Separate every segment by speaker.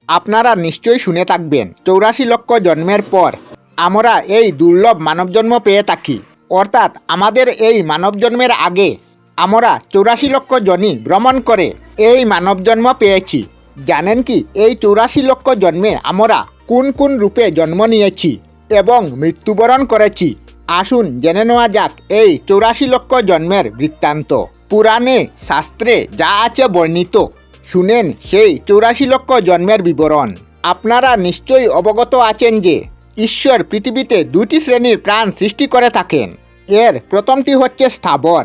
Speaker 1: আপনারা নিশ্চয়ই শুনে থাকবেন 84 লক্ষ জন্মের পর আমরা এই দুর্লভ মানবজন্ম পেয়ে থাকি। অর্থাৎ আমাদের এই মানবজন্মের আগে আমরা 84 লক্ষ জনই ভ্রমণ করে এই মানবজন্ম পেয়েছি। জানেন কি এই 84 লক্ষ জন্মে আমরা কোন কোন রূপে জন্ম নিয়েছি এবং মৃত্যুবরণ করেছি? আসুন জেনে নেওয়া যাক এই 84 লক্ষ জন্মের বৃত্তান্ত। পুরাণে শাস্ত্রে যা আছে বর্ণিত, শুনেন সেই 84 লক্ষ জন্মের বিবরণ। আপনারা নিশ্চয়ই অবগত আছেন যে ঈশ্বর পৃথিবীতে দুটি শ্রেণীর প্রাণ সৃষ্টি করে থাকেন। এর প্রথমটি হচ্ছে স্থাবর,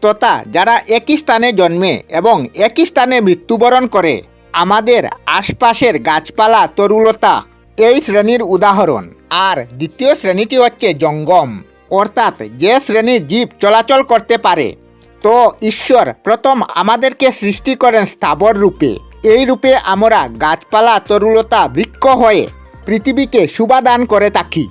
Speaker 1: তথা যারা একই স্থানে জন্মে এবং একই স্থানে মৃত্যুবরণ করে। আমাদের আশপাশের গাছপালা তরুলতা এই শ্রেণীর উদাহরণ। আর দ্বিতীয় শ্রেণীটি হচ্ছে জঙ্গম, অর্থাৎ যে শ্রেণীর জীব চলাচল করতে পারে। তো ঈশ্বর প্রথম আমাদেরকে সৃষ্টি করেন স্থাবর রূপে। এই রূপে আমরা গাছপালা তরুলতা বৃক্ষ হয়ে পৃথিবীকে শোভাদান করে থাকি।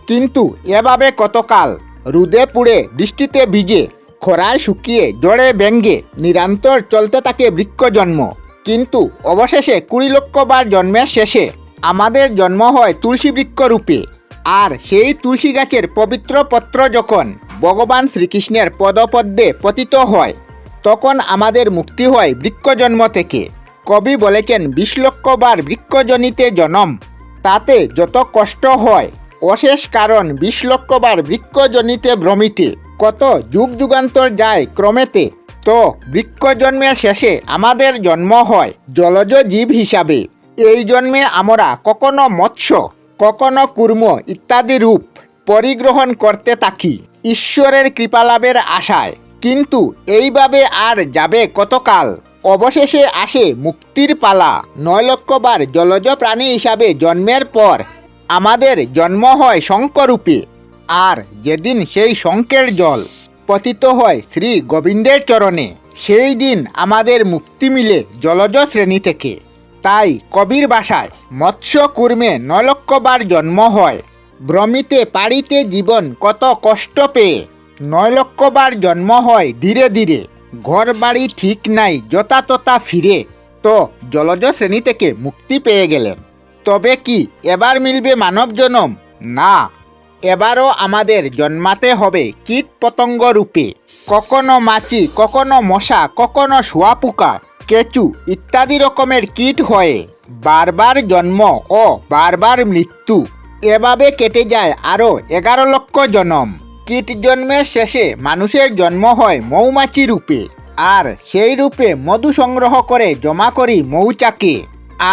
Speaker 1: কিন্তু এভাবে কতকাল রোদে পুড়ে বৃষ্টিতে ভিজে খরায় শুকিয়ে জড়ে ব্যঙ্গে নিরন্তর চলতে থাকে বৃক্ষ জন্ম। কিন্তু অবশেষে 20 লক্ষ বার জন্মের শেষে আমাদের জন্ম হয় তুলসী বৃক্ষ রূপে। আর সেই তুলসী গাছের পবিত্র পত্র যখন ভগবান শ্রীকৃষ্ণের পদপদ্মে পতিত হয়, তখন আমাদের মুক্তি হয় বৃক্ষ জন্ম থেকে। কবি বলেছেন 20 লক্ষ বার বৃক্ষজনিতে জনম, তাতে যত কষ্ট হয় অশেষ কারণ 20 লক্ষ বার বৃক্ষজনিতে ভ্রমিতে। কত যুগ যুগান্তর যায় ক্রমেতে, তো বৃক্ষ জন্মের শেষে আমাদের জন্ম হয় জলজ জীব হিসাবে। এই জন্মে আমরা কখনো মৎস্য, কখনো কুর্ম ইত্যাদি রূপ পরিগ্রহণ করতে থাকি ঈশ্বরের কৃপালাভের আশায়। কিন্তু এইভাবে আর যাবে কতকাল, অবশেষে আসে মুক্তির পালা। 9 লক্ষ বার জলজ প্রাণী হিসাবে জন্মের পর আমাদের জন্ম হয় শঙ্খরূপে। আর যেদিন সেই শঙ্খের জল পতিত হয় শ্রী গোবিন্দের চরণে, সেই দিন আমাদের মুক্তি মিলে জলজ শ্রেণী থেকে। তাই কবির ভাষায় মৎস্য কুর্মে 9 লক্ষ বার জন্ম হয়, ভ্রমিতে পাড়িতে জীবন কত কষ্ট পেয়ে 9 লক্ষ বার জন্ম হয় ধীরে ধীরে। ঘর বাড়ি ঠিক নাই যথা তথা ফিরে, তো জলজ শ্রেণী থেকে মুক্তি পেয়ে গেলেন। তবে কি এবার মিলবে মানব জন্ম? না, এবারও আমাদের জন্মাতে হবে কীট পতঙ্গ রূপে। কখনো মাছি, কখনো মশা, কখনো শুঁয়াপোকা, কেঁচু ইত্যাদি রকমের কীট হয়ে বারবার জন্ম ও বারবার মৃত্যু। এভাবে কেটে যায় আরও 11 লক্ষ জন্ম। কীট জন্মের শেষে মানুষের জন্ম হয় মৌমাছি রূপে। আর সেই রূপে মধু সংগ্রহ করে জমা করি মৌচাকে।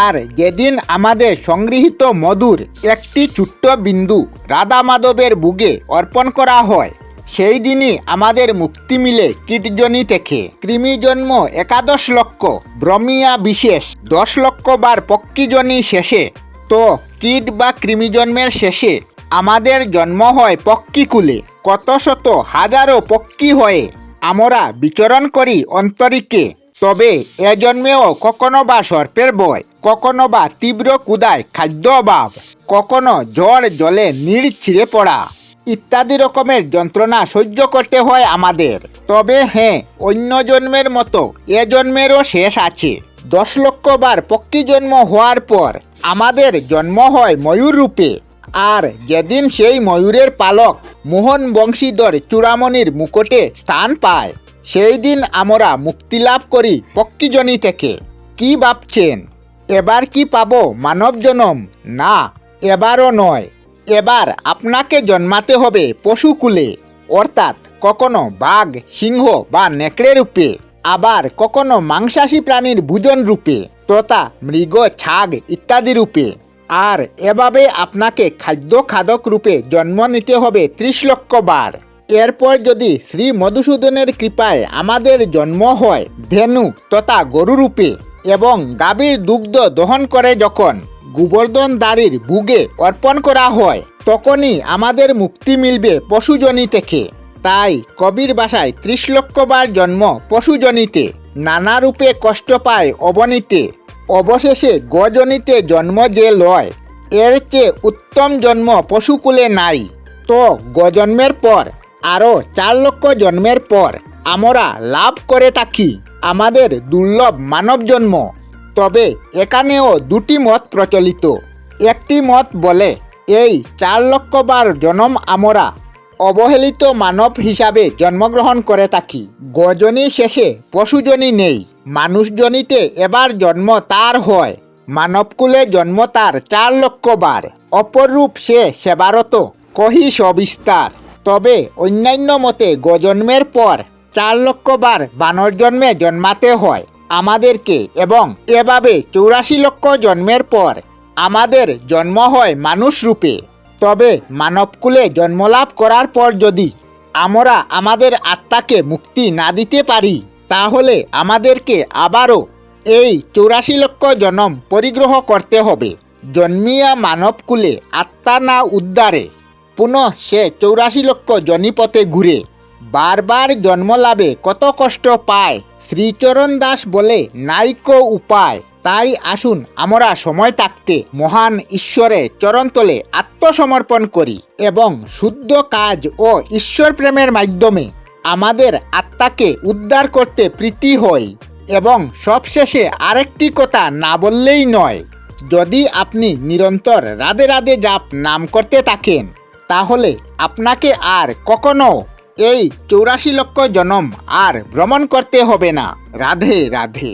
Speaker 1: আর যেদিন আমাদের সংগৃহীত মধুর একটি ছোট্ট বিন্দু রাধা মাধবের বুকে অর্পণ করা হয়, সেই দিনই আমাদের মুক্তি মিলে কীটজনি থেকে। কৃমি জন্ম 11 লক্ষ, ব্রহ্মিয়া বিশেষ 10 লক্ষ বার পক্ষীজনি শেষে। তো কীট বা কৃমি জন্মের শেষে আমাদের জন্ম হয় পক্ষীকুলে। কত শত হাজারো পক্ষী হয়ে আমরা বিচরণ করি অন্তরিকে। তবে এ জন্মেও কখনো বা সর্পের ভয়, কখনো বা তীব্র ক্ষুধায় খাদ্য অভাব, কখনো ঝড় জলে নীড় ছিঁড়ে পড়া ইত্যাদি রকমের যন্ত্রণা সহ্য করতে হয় আমাদের। তবে হ্যাঁ, অন্য জন্মের মতো এ জন্মেরও শেষ আছে। 10 লক্ষ বার পক্ষী জন্ম হওয়ার পর আমাদের জন্ম হয় ময়ূর রূপে। আর যেদিন সেই ময়ূরের পালক মোহন বংশীধর চূড়ামণির মুকুটে স্থান পায়, সেই দিন আমরা মুক্তি লাভ করি পক্ষীজনি থেকে। কি ভাবছেন এবার কি পাবো মানব জন্ম? না, এবারও নয়। এবার আপনাকে জন্মাতে হবে পশুকুলে, অর্থাৎ কখনো বাঘ, সিংহ বা নেকড়ে রূপে, আবার কখনো মাংসাশী প্রাণীর ভোজন রূপে, তথা মৃগ, ছাগ ইত্যাদি রূপে। আর এভাবে আপনাকে খাদ্য খাদক রূপে জন্ম নিতে হবে 30 লক্ষ বার। এরপর যদি শ্রী মধুসূদনের কৃপায় আমাদের জন্ম হয় ধেনু তথা গরু রূপে এবং গাভীর দুগ্ধ দহন করে যখন গোবর্ধন দাঁড়ির বুগে অর্পণ করা হয়, তখনই আমাদের মুক্তি মিলবে পশুজনি থেকে। তাই কবির ভাষায় 30 লক্ষ বার জন্ম পশুজনিতে, নানা রূপে কষ্ট পায় অবনীতে, অবশেষে গজনিতে জন্ম যে লয়, এর চেয়ে উত্তম জন্ম পশুকুলে নাই। তো গজন্মের পর আরও 4 লক্ষ জন্মের পর আমরা লাভ করে থাকি আমাদের দুর্লভ মানব জন্ম। তবে এখানেও দুটি মত প্রচলিত। একটি মত বলে এই 4 লক্ষ বার জন্ম আমরা অবহেলিত মানব হিসাবে জন্মগ্রহণ করে থাকি। গজনী শেষে পশুজনী নেই, মানুষজনিতে এবার জন্ম তার হয়, মানবকুলে জন্ম তার 4 লক্ষ বার, অপরূপ সে সেবারত, কহি সবিস্তার। তবে অন্যান্য মতে গজন্মের পর 4 লক্ষ বার বানর জন্মে জন্মাতে হয় আমাদেরকে, এবং এভাবে 84 লক্ষ জন্মের পর আমাদের জন্ম হয় মানুষ রূপে। তবে মানবকুলে জন্মলাভ করার পর যদি আমরা আমাদের আত্মাকে মুক্তি না দিতে পারি, তাহলে আমাদেরকে আবারও এই 84 লক্ষ জন্ম পরিগ্রহ করতে হবে। জন্মিয়া মানবকুলে আত্মা না উদ্ধারে পুনঃ সে 84 লক্ষ জনিপথে ঘুরে বারবার জন্মলাভে কত কষ্ট পায়। শ্রীচরণ দাস বলে নাইকো উপায়। তাই আসুন আমরা সময় থাকতে মহান ঈশ্বরের চরণতলে আত্মসমর্পণ করি এবং শুদ্ধ কাজ ও ঈশ্বর প্রেমের মাধ্যমে আমাদের আত্মাকে উদ্ধার করতে প্রীতি হই। এবং সবশেষে আরেকটি কথা না বললেই নয়, যদি আপনি নিরন্তর রাধে রাধে জাপ নাম করতে থাকেন, তাহলে আপনাকে আর কখনো এই 84 লক্ষ জন্ম আর ভ্রমণ করতে হবে না। রাধে রাধে।